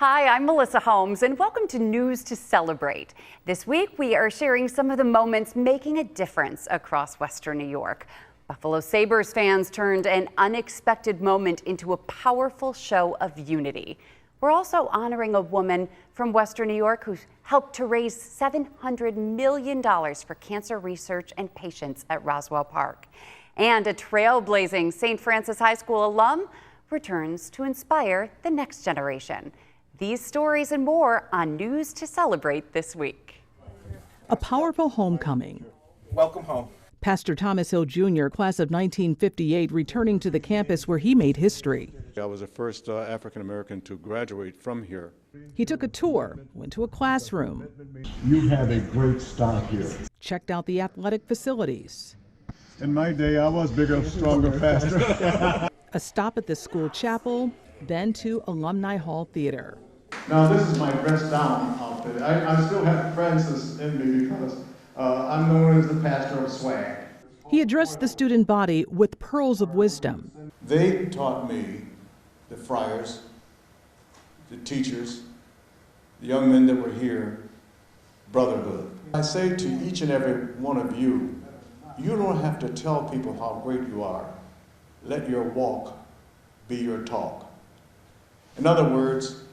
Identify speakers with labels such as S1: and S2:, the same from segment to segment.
S1: Hi, I'm Melissa Holmes, and welcome to News to Celebrate. This week, we are sharing some of the moments making a difference across Western New York. Buffalo Sabres fans turned an unexpected moment into a powerful show of unity. We're also honoring a woman from Western New York who helped to raise $700 million for cancer research and patients at Roswell Park. And a trailblazing St. Francis High School alum returns to inspire the next generation. These stories and more on News to Celebrate this week.
S2: A powerful homecoming.
S3: Welcome home.
S2: Pastor Thomas Hill Jr., class of 1958, returning to the campus where he made history.
S4: I was the first African-American to graduate from here.
S2: He took a tour, went to a classroom.
S5: You have a great start here.
S2: Checked out the athletic facilities.
S5: In my day, I was bigger, stronger, faster.
S2: A stop at the school chapel, then to Alumni Hall Theater.
S5: Now, this is my dress down outfit. I still have Francis in me because I'm known as the pastor of swag.
S2: He addressed the student body with pearls of wisdom.
S4: They taught me, the friars, the teachers, the young men that were here, brotherhood. I say to each and every one of you, you don't have to tell people how great you are. Let your walk be your talk. In other words,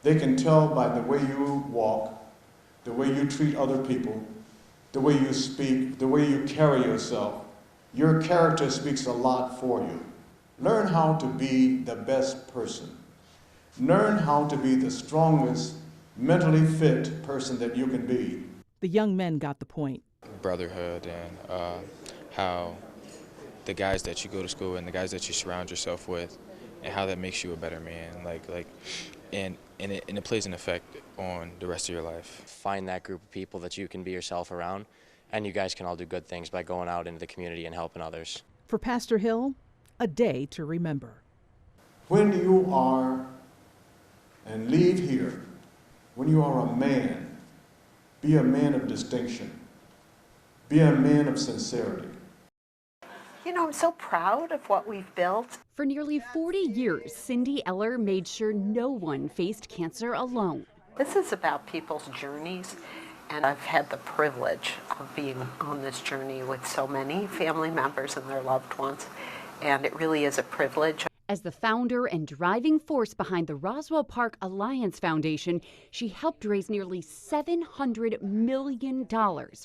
S4: they can tell by the way you walk, the way you treat other people, the way you speak, the way you carry yourself. Your character speaks a lot for you. Learn how to be the best person. Learn how to be the strongest, mentally fit person that you can be.
S2: The young men got the point.
S6: Brotherhood and how the guys that you go to school with and the guys that you surround yourself with, and how that makes you a better man, and it plays an effect on the rest of your life.
S7: Find that group of people that you can be yourself around, and you guys can all do good things by going out into the community and helping others.
S2: For Pastor Hill, a day to remember.
S4: When you are and leave here, when you are a man, be a man of distinction. Be a man of sincerity.
S8: You know, I'm so proud of what we've built.
S1: For nearly 40 years, Cindy Eller made sure no one faced cancer alone.
S8: This is about people's journeys, and I've had the privilege of being on this journey with so many family members and their loved ones, and it really is a privilege.
S1: As the founder and driving force behind the Roswell Park Alliance Foundation, she helped raise nearly $700 million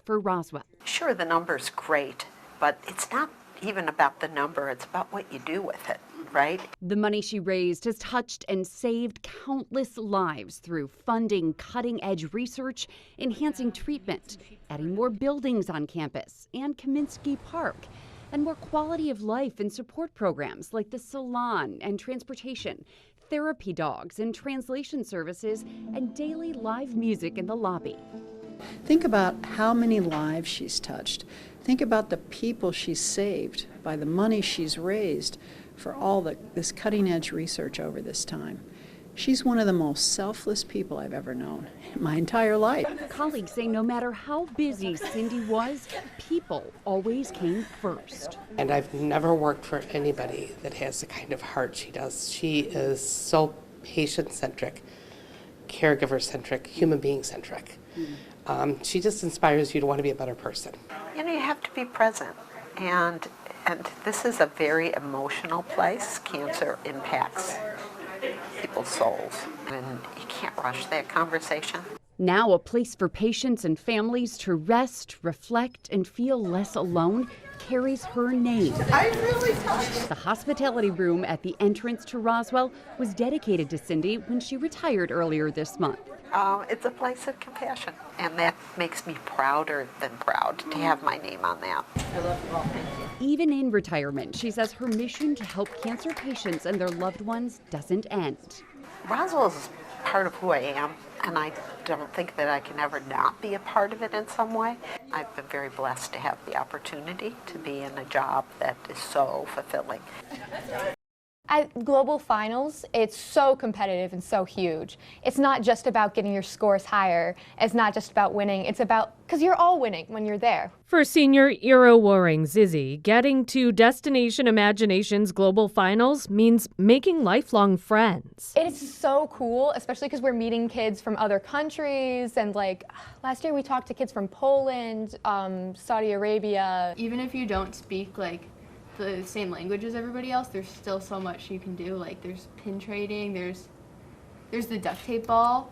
S1: for Roswell.
S8: Sure, the number's great, but it's not even about the number, it's about what you do with it, right?
S1: The money she raised has touched and saved countless lives through funding cutting-edge research, enhancing treatment, adding more buildings on campus and Kaminsky Park, and more quality of life and support programs like the salon and transportation, therapy dogs and translation services, and daily live music in the lobby.
S9: Think about how many lives she's touched. Think about the people she's saved by the money she's raised for all this cutting-edge research over this time. She's one of the most selfless people I've ever known in my entire life.
S1: Colleagues say no matter how busy Cindy was, people always came first.
S10: And I've never worked for anybody that has the kind of heart she does. She is so patient-centric, caregiver-centric, human being-centric. She just inspires you to want to be a better person.
S8: You know, you have to be present, and this is a very emotional place. Cancer impacts people's souls, and you can't rush that conversation.
S1: Now a place for patients and families to rest, reflect, and feel less alone carries her name.
S8: I'm really tired.
S1: The hospitality room at the entrance to Roswell was dedicated to Cindy when she retired earlier this month.
S8: It's a place of compassion, and that makes me prouder than proud to have my name on that. I love you all. Thank you.
S1: Even in retirement, she says her mission to help cancer patients and their loved ones doesn't end.
S8: Roswell is part of who I am, and I don't think that I can ever not be a part of it in some way. I've been very blessed to have the opportunity to be in a job that is so fulfilling.
S3: At global finals, it's so competitive and so huge. It's not just about getting your scores higher. It's not just about winning. It's about, because you're all winning when you're there.
S11: For senior Ira Waring-Zizzi, getting to Destination Imagination's global finals means making lifelong friends.
S3: It's so cool, especially because we're meeting kids from other countries. And like last year we talked to kids from Poland, Saudi Arabia.
S12: Even if you don't speak like the same language as everybody else, there's still so much you can do. Like there's pin trading, there's the duct tape ball.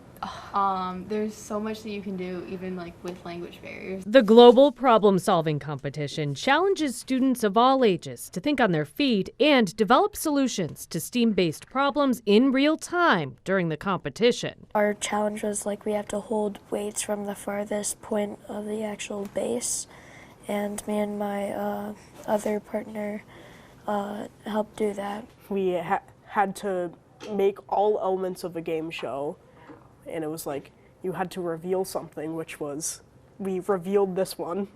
S12: There's so much that you can do even like with language barriers.
S11: The global problem-solving competition challenges students of all ages to think on their feet and develop solutions to STEAM-based problems in real time during the competition.
S13: Our challenge was like we have to hold weights from the farthest point of the actual base, and me and my other partner helped do that.
S14: We had to make all elements of a game show, and it was like you had to reveal something, which was, we revealed this one.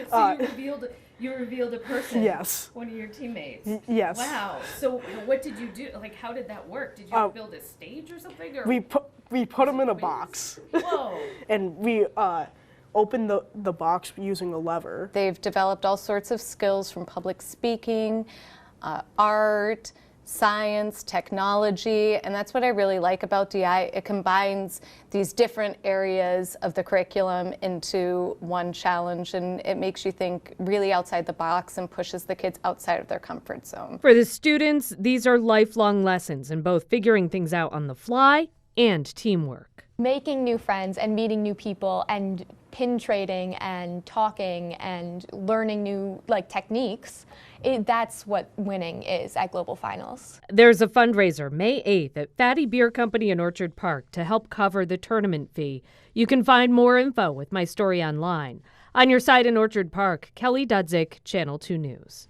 S15: So you revealed a person?
S14: Yes.
S15: One of your teammates?
S14: Yes.
S15: Wow. So what did you do? Like, how did that work? Did you build a stage or something? Or
S14: we put them in a box.
S15: Whoa.
S14: And we opened the box using a lever.
S16: They've developed all sorts of skills from public speaking, art, science, technology, and that's what I really like about DI. It combines these different areas of the curriculum into one challenge, and it makes you think really outside the box and pushes the kids outside of their comfort zone.
S11: For the students, these are lifelong lessons in both figuring things out on the fly and teamwork.
S3: Making new friends and meeting new people and pin trading and talking and learning new techniques, that's what winning is at Global Finals.
S11: There's a fundraiser May 8th at Fatty Beer Company in Orchard Park to help cover the tournament fee. You can find more info with my story online. On your side in Orchard Park, Kelly Dudzik, Channel 2 News.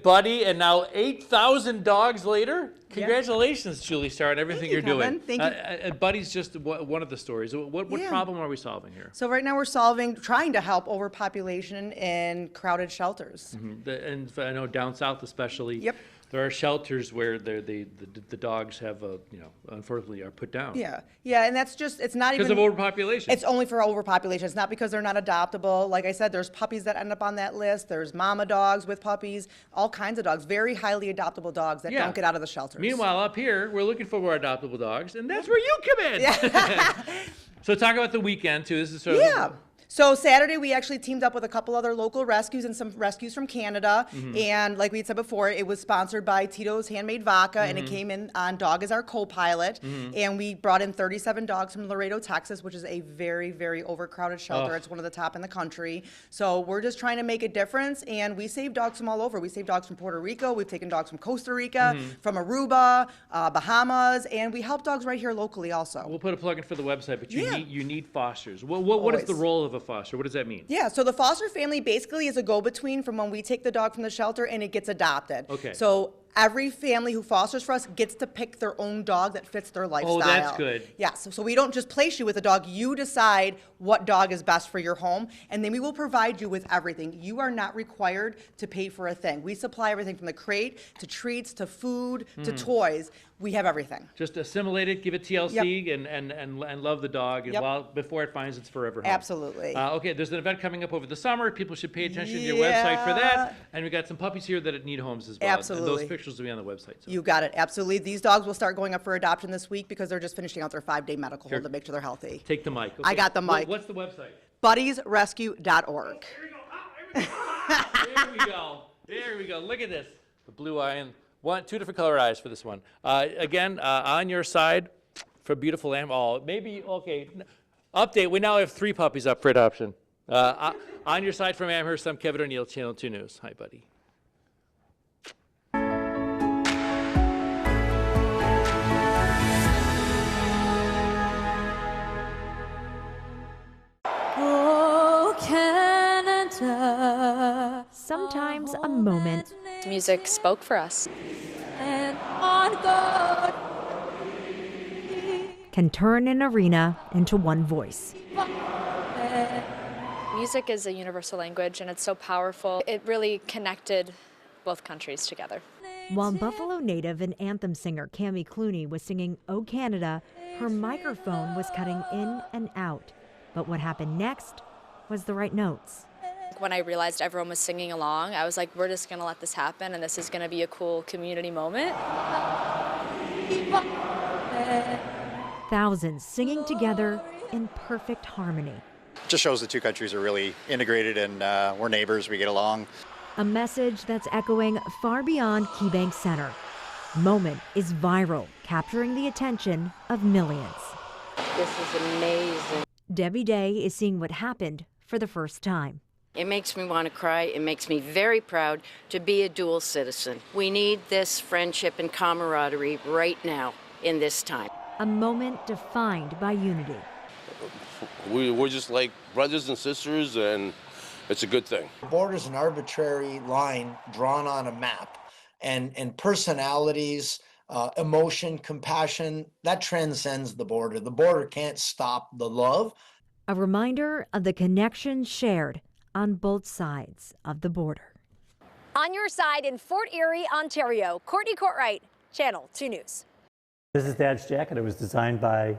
S17: Buddy, and now 8,000 dogs later. Congratulations, Julie Starr, on everything you're doing.
S18: Thank you.
S17: Buddy's just one of the stories. What problem are we solving here?
S18: So right now we're trying to help overpopulation in crowded shelters.
S17: Mm-hmm. And I know down south especially.
S18: Yep.
S17: There are shelters where the dogs have, unfortunately, are put down.
S18: Yeah, and that's just, it's not even...
S17: Because of overpopulation.
S18: It's only for overpopulation. It's not because they're not adoptable. Like I said, there's puppies that end up on that list. There's mama dogs with puppies, all kinds of dogs, very highly adoptable dogs that don't get out of the shelters.
S17: Meanwhile, up here, we're looking for more adoptable dogs, and that's where you come in. So talk about the weekend, too. This is sort of...
S18: So Saturday, we actually teamed up with a couple other local rescues and some rescues from Canada.
S17: Mm-hmm.
S18: And like we had said before, it was sponsored by Tito's Handmade Vodka, and it came in on Dog as our co-pilot. And we brought in 37 dogs from Laredo, Texas, which is a very, very overcrowded shelter. It's one of the top in the country. So we're just trying to make a difference, and we save dogs from all over. We save dogs from Puerto Rico. We've taken dogs from Costa Rica, from Aruba, Bahamas, and we help dogs right here locally also.
S17: We'll put a plug in for the website, but you need fosters. What is the role of a foster? What does that mean?
S18: Yeah, so the foster family basically is a go-between from when we take the dog from the shelter and it gets adopted.
S17: Okay.
S18: So every family who fosters for us gets to pick their own dog that fits their lifestyle.
S17: Oh, that's good.
S18: Yeah, so we don't just place you with a dog. You decide what dog is best for your home, and then we will provide you with everything. You are not required to pay for a thing. We supply everything from the crate to treats to food to toys. We have everything.
S17: Just assimilate it, give it TLC, and love the dog, and before it finds its forever home.
S18: Absolutely.
S17: Okay, there's an event coming up over the summer. People should pay attention to your website for that. And we got some puppies here that need homes as well.
S18: Absolutely.
S17: And those pictures will be on the website. So.
S18: You got it. Absolutely. These dogs will start going up for adoption this week because they're just finishing out their 5-day medical hold to make sure they're healthy.
S17: Take the mic. Okay.
S18: I got the mic.
S17: What's the website?
S18: BuddiesRescue.org.
S17: There we go. There we go. Look at this. The blue eye and two different color eyes for this one. Again, on your side for beautiful animal. Update. We now have 3 puppies up for adoption. On your side from Amherst, I'm Kevin O'Neill, Channel 2 News. Hi, buddy.
S19: Oh, Canada.
S20: Sometimes a moment.
S21: Music spoke for us.
S19: And on God.
S20: Can turn an arena into one voice.
S21: Music is a universal language, and it's so powerful. It really connected both countries together.
S20: While Buffalo native and anthem singer Cammie Clooney was singing "O Canada," her microphone was cutting in and out. But what happened next was the right notes.
S21: When I realized everyone was singing along, I was like, we're just going to let this happen, and this is going to be a cool community moment.
S20: Thousands singing together in perfect harmony.
S5: Just shows the two countries are really integrated, and we're neighbors, we get along.
S20: A message that's echoing far beyond KeyBank Center. Moment is viral, capturing the attention of millions.
S22: This is amazing.
S20: Debbie Day is seeing what happened for the first time.
S22: It makes me want to cry. It makes me very proud to be a dual citizen. We need this friendship and camaraderie right now in this time.
S20: A moment defined by unity.
S23: We're just like brothers and sisters, and it's a good thing.
S24: The border is an arbitrary line drawn on a map, and personalities, emotion, compassion, that transcends the border. The border can't stop the love.
S20: A reminder of the connection shared on both sides of the border.
S25: On your side in Fort Erie, Ontario, Courtney Courtwright, Channel 2 News.
S26: This is Dad's jacket. It was designed by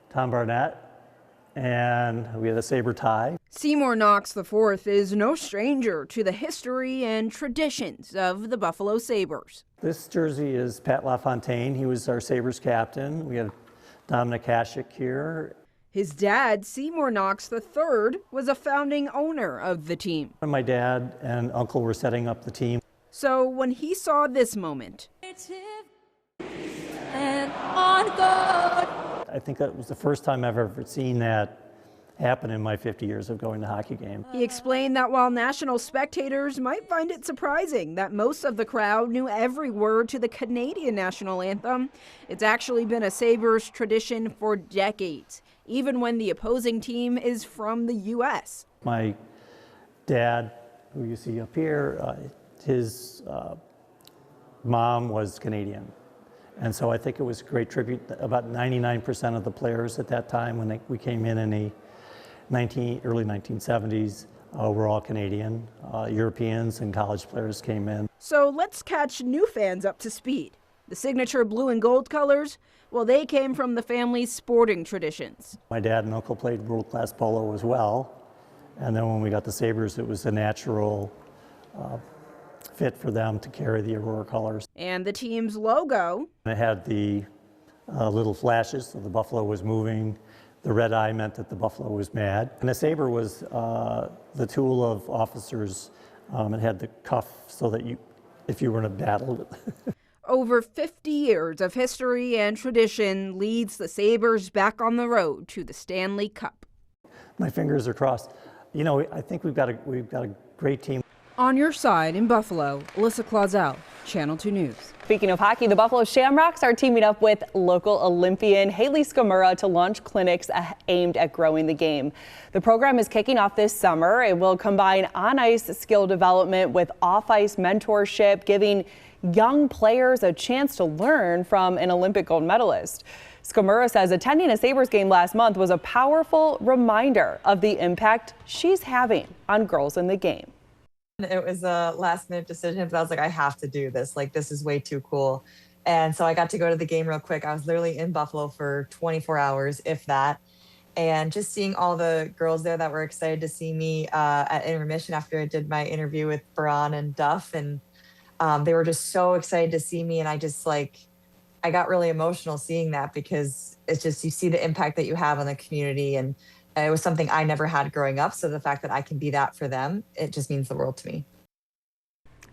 S26: Tom Barnett, and we had a saber tie.
S27: Seymour Knox IV is no stranger to the history and traditions of the Buffalo Sabres.
S26: This jersey is Pat LaFontaine. He was our Sabres captain. We had Dominic Hasek here.
S27: His dad, Seymour Knox III, was a founding owner of the team.
S26: My dad and uncle were setting up the team.
S27: So when he saw this moment,
S19: And on God.
S26: I think that was the first time I've ever seen that happen in my 50 years of going to hockey games.
S27: he explained that while national spectators might find it surprising that most of the crowd knew every word to the Canadian national anthem, it's actually been a Sabres tradition for decades, even when the opposing team is from the U.S.
S26: My dad, who you see up here, his mom was Canadian. And so I think it was a great tribute. About 99% of the players at that time, when we came in the early 1970s, were all Canadian. Europeans and college players came in.
S27: So let's catch new fans up to speed. The signature blue and gold colors, well, they came from the family's sporting traditions.
S26: My dad and uncle played world-class polo as well. And then when we got the Sabres, it was a natural fit for them to carry the Aurora colors.
S27: And the team's logo.
S26: It had the little flashes, so the buffalo was moving. The red eye meant that the buffalo was mad. And the saber was the tool of officers. It had the cuff so that if you were in a battle.
S27: Over 50 years of history and tradition leads the Sabres back on the road to the Stanley Cup.
S26: My fingers are crossed. You know, I think we've got a great team.
S27: On your side in Buffalo, Alyssa Clausel, Channel 2 News.
S28: Speaking of hockey, the Buffalo Shamrocks are teaming up with local Olympian Haley Skamura to launch clinics aimed at growing the game. The program is kicking off this summer. It will combine on-ice skill development with off-ice mentorship, giving young players a chance to learn from an Olympic gold medalist. Skamura says attending a Sabres game last month was a powerful reminder of the impact she's having on girls in the game.
S29: It was a last minute decision, but I was like, I have to do this. Like, this is way too cool. And so I got to go to the game real quick. I was literally in Buffalo for 24 hours, if that. And just seeing all the girls there that were excited to see me at intermission after I did my interview with Baran and Duff. And they were just so excited to see me. And I got really emotional seeing that, because it's just, you see the impact that you have on the community. And it was something I never had growing up. So the fact that I can be that for them, it just means the world to me.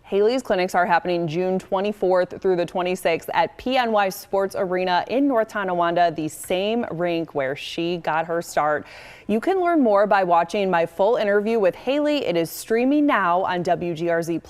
S28: Haley's clinics are happening June 24th through the 26th at PNY Sports Arena in North Tonawanda, the same rink where she got her start. You can learn more by watching my full interview with Haley. It is streaming now on WGRZ+.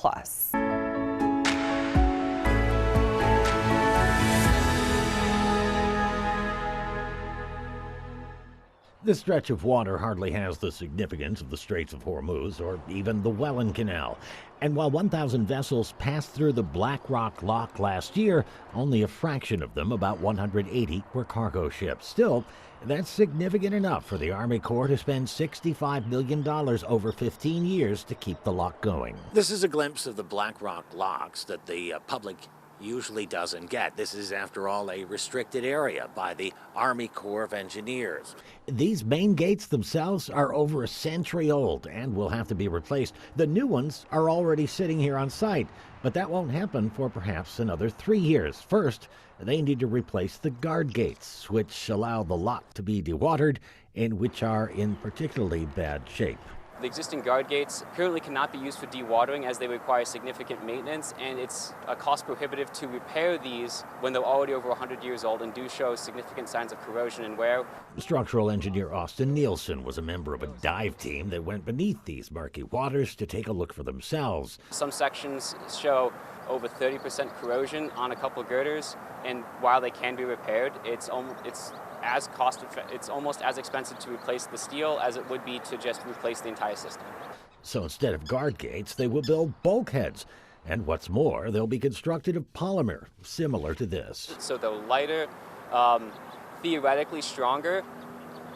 S30: This stretch of water hardly has the significance of the Straits of Hormuz or even the Welland Canal. And while 1,000 vessels passed through the Black Rock Lock last year, only a fraction of them, about 180, were cargo ships. Still, that's significant enough for the Army Corps to spend $65 million over 15 years to keep the lock going.
S31: This is a glimpse of the Black Rock locks that the public
S30: usually doesn't get. This is, after all, a restricted area by the Army Corps of Engineers. These main gates themselves are over a century old and will have to be replaced. The new ones are already sitting here on site, but that won't happen for perhaps another 3 years. First, they need to replace the guard gates, which allow the lock to be dewatered and which are in particularly bad shape.
S1: The existing guard gates currently cannot be used for dewatering as they require significant maintenance, and it's cost prohibitive to repair these when they're already over 100 years old and do show significant signs of corrosion and wear.
S30: Structural engineer Austin Nielsen was a member of a dive team that went beneath these murky waters to take a look for themselves.
S1: Some sections show over 30% corrosion on a couple of girders, and while they can be repaired, it's almost as expensive to replace the steel as it would be to just replace the entire system.
S30: So instead of guard gates, they will build bulkheads. And what's more, they'll be constructed of polymer, similar to this.
S1: So they're lighter, theoretically stronger,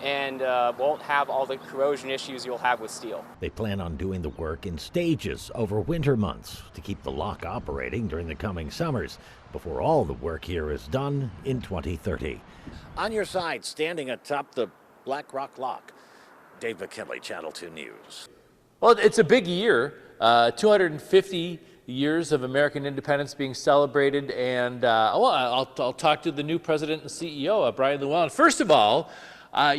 S1: and won't have all the corrosion issues you'll have with steel.
S30: They plan on doing the work in stages over winter months to keep the lock operating during the coming summers, before all the work here is done in 2030. On your side, standing atop the Black Rock Lock, Dave McKinley, Channel 2 News.
S17: Well, it's a big year. 250 years of American independence being celebrated, and I'll talk to the new president and CEO, Brian Llewellyn. First of all,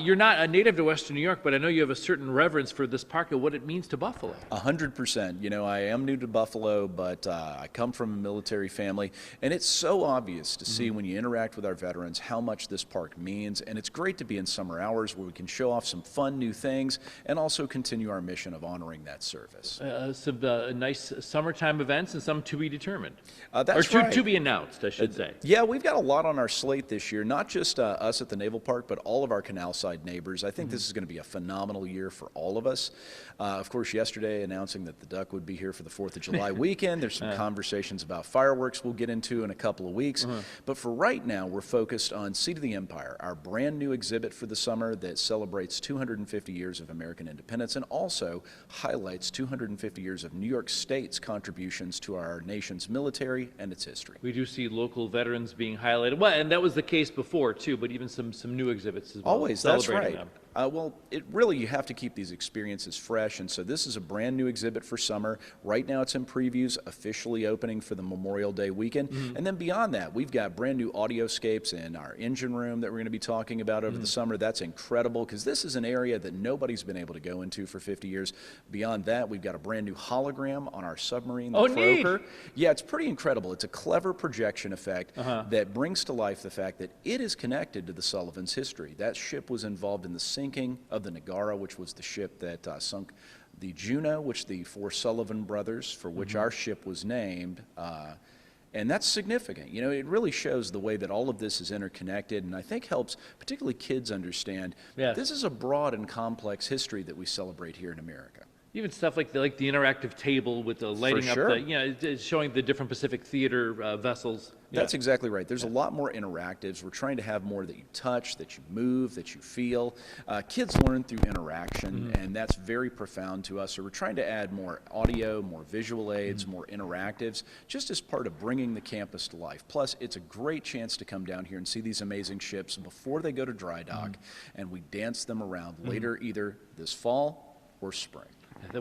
S17: you're not a native to Western New York, but I know you have a certain reverence for this park and what it means to Buffalo.
S2: 100%. You know, I am new to Buffalo, but I come from a military family, and it's so obvious to see when you interact with our veterans how much this park means, and it's great to be in summer hours where we can show off some fun new things and also continue our mission of honoring that service.
S17: Some nice summertime events and some to be determined.
S2: That's
S17: or
S2: right.
S17: to be announced, I should say.
S2: Yeah, we've got a lot on our slate this year, not just us at the Naval Park, but all of our canal-side neighbors. I think this is going to be a phenomenal year for all of us. Of course, yesterday announcing that the Duck would be here for the 4th of July weekend. There's some conversations about fireworks we'll get into in a couple of weeks. But for right now, we're focused on Seat of the Empire, our brand new exhibit for the summer that celebrates 250 years of American independence and also highlights 250 years of New York State's contributions to our nation's military and its history.
S17: We do see local veterans being highlighted. Well, and that was the case before, too, but even some new exhibits as well.
S2: Always, that's right.
S17: Them.
S2: Well, you have to keep these experiences fresh, and so this is a brand new exhibit for summer. Right now it's in previews, officially opening for the Memorial Day weekend. And then beyond that, we've got brand new audioscapes in our engine room that we're going to be talking about over the summer. That's incredible because this is an area that nobody's been able to go into for 50 years. Beyond that, we've got a brand new hologram on our submarine, the Croker.
S17: Neat.
S2: Yeah, it's pretty incredible. It's a clever projection effect that brings to life the fact that it is connected to the Sullivan's history. That ship was involved in the sinking of the Nagara, which was the ship that sunk the Juno, which the 4 Sullivan brothers, for which our ship was named. And that's significant. You know, it really shows the way that all of this is interconnected, and I think helps particularly kids understand this is a broad and complex history that we celebrate here in America.
S17: Even stuff like the interactive table with the lighting up, it's showing the different Pacific Theater vessels.
S2: That's exactly right. There's a lot more interactives. We're trying to have more that you touch, that you move, that you feel. Kids learn through interaction, and that's very profound to us. So we're trying to add more audio, more visual aids, more interactives, just as part of bringing the campus to life. Plus, it's a great chance to come down here and see these amazing ships before they go to dry dock, and we dance them around later, either this fall or spring.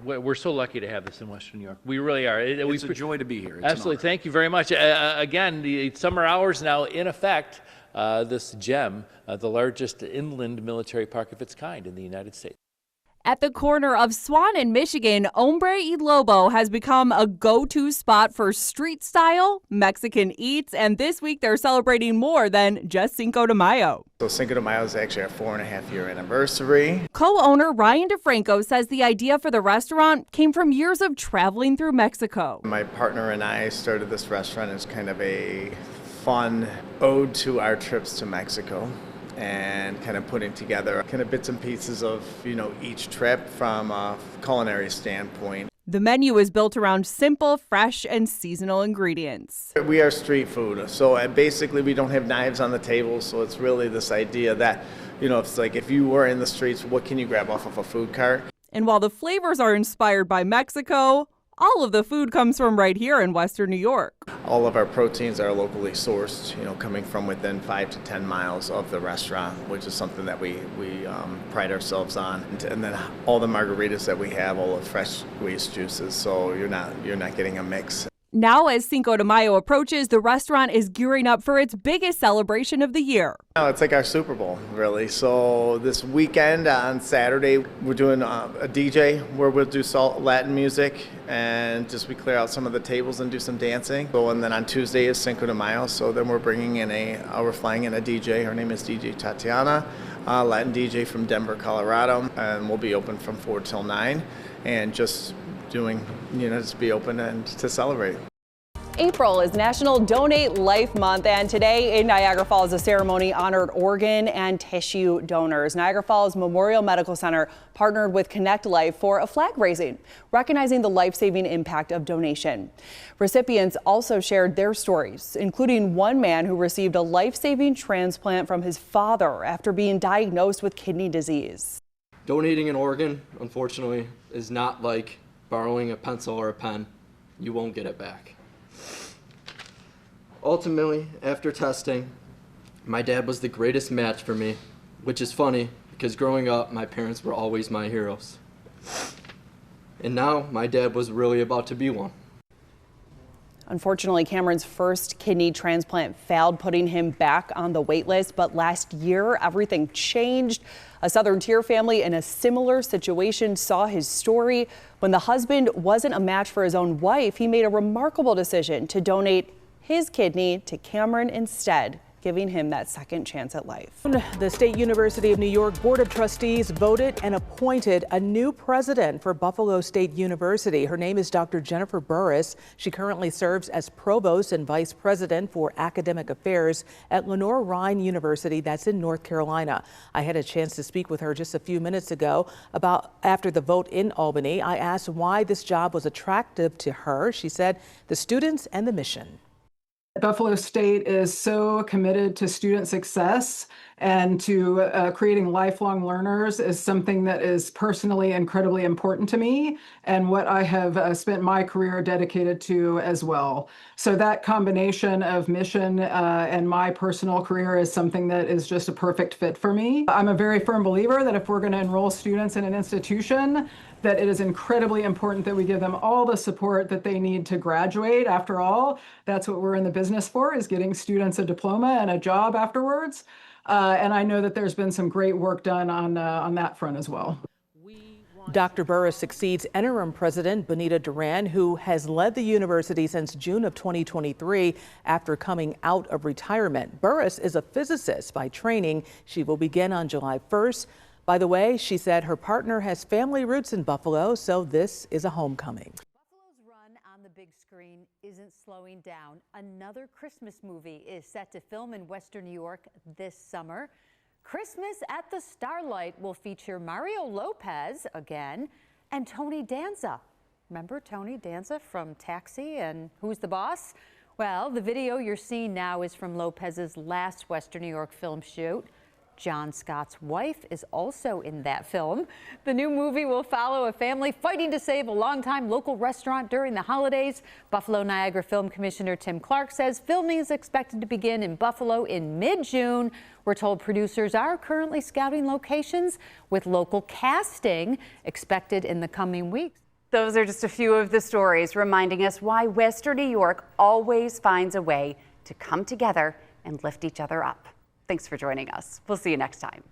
S17: We're so lucky to have this in Western New York. We really are.
S2: It's a joy to be here. It's
S17: absolutely. Thank you very much. Again, the summer hours now in effect. This gem, the largest inland military park of its kind in the United States.
S27: At the corner of Swan and Michigan, Hombre y Lobo has become a go-to spot for street-style Mexican eats, and this week they're celebrating more than just Cinco de Mayo.
S4: So Cinco de Mayo is actually our 4.5-year anniversary.
S27: Co-owner Ryan DeFranco says the idea for the restaurant came from years of traveling through Mexico.
S4: My partner and I started this restaurant as kind of a fun ode to our trips to Mexico, and kind of putting together kind of bits and pieces of, each trip from a culinary standpoint.
S27: The menu is built around simple, fresh, and seasonal ingredients.
S4: We are street food, so basically we don't have knives on the table, so it's really this idea that, it's like if you were in the streets, what can you grab off of a food cart?
S27: And while the flavors are inspired by Mexico,
S6: all of the food comes from right here in Western New York.
S4: All of our proteins are locally sourced, coming from within 5 to 10 miles of the restaurant, which is something that we pride ourselves on. And then all the margaritas that we have, all the fresh squeezed juices, so you're not getting a mix.
S6: Now, as Cinco de Mayo approaches, the restaurant is gearing up for its biggest celebration of the year.
S4: It's like our Super Bowl, really. So this weekend on Saturday, we're doing a DJ where we'll do Latin music and we clear out some of the tables and do some dancing. And then on Tuesday is Cinco de Mayo, so then we're bringing in we're flying in a DJ. Her name is DJ Tatiana, Latin DJ from Denver, Colorado, and we'll be open from 4 till 9 and just be open and to celebrate.
S28: April is National Donate Life Month, and today in Niagara Falls, a ceremony honored organ and tissue donors. Niagara Falls Memorial Medical Center partnered with Connect Life for a flag raising, recognizing the life-saving impact of donation. Recipients also shared their stories, including one man who received a life-saving transplant from his father after being diagnosed with kidney disease.
S7: Donating an organ, unfortunately, is not like borrowing a pencil or a pen. You won't get it back. Ultimately, after testing, my dad was the greatest match for me, which is funny because growing up, my parents were always my heroes. And now my dad was really about to be one.
S28: Unfortunately, Cameron's first kidney transplant failed, putting him back on the wait list. But last year, everything changed. A Southern Tier family in a similar situation saw his story. When the husband wasn't a match for his own wife, he made a remarkable decision to donate his kidney to Cameron instead, giving him that second chance at life.
S8: The State University of New York Board of Trustees voted and appointed a new president for Buffalo State University. Her name is Dr. Jennifer Burris. She currently serves as provost and vice president for academic affairs at Lenore-Rhine University, that's in North Carolina. I had a chance to speak with her just a few minutes ago after the vote in Albany. I asked why this job was attractive to her. She said the students and the mission.
S9: Buffalo State is so committed to student success and to creating lifelong learners is something that is personally incredibly important to me and what I have spent my career dedicated to as well. So that combination of mission and my personal career is something that is just a perfect fit for me. I'm a very firm believer that if we're going to enroll students in an institution, that it is incredibly important that we give them all the support that they need to graduate. After all, that's what we're in the business for, is getting students a diploma and a job afterwards. And I know that there's been some great work done on that front as well.
S8: Dr. Burris succeeds interim president Bonita Duran, who has led the university since June of 2023 after coming out of retirement. Burris is a physicist by training. She will begin on July 1st. By the way, she said her partner has family roots in Buffalo, so this is a homecoming.
S25: Buffalo's run on the big screen isn't slowing down. Another Christmas movie is set to film in Western New York this summer. Christmas at the Starlight will feature Mario Lopez again and Tony Danza. Remember Tony Danza from Taxi and Who's the Boss? Well, the video you're seeing now is from Lopez's last Western New York film shoot. John Scott's wife is also in that film. The new movie will follow a family fighting to save a longtime local restaurant during the holidays. Buffalo Niagara Film Commissioner Tim Clark says filming is expected to begin in Buffalo in mid-June. We're told producers are currently scouting locations with local casting expected in the coming weeks.
S10: Those are just a few of the stories reminding us why Western New York always finds a way to come together and lift each other up. Thanks for joining us. We'll see you next time.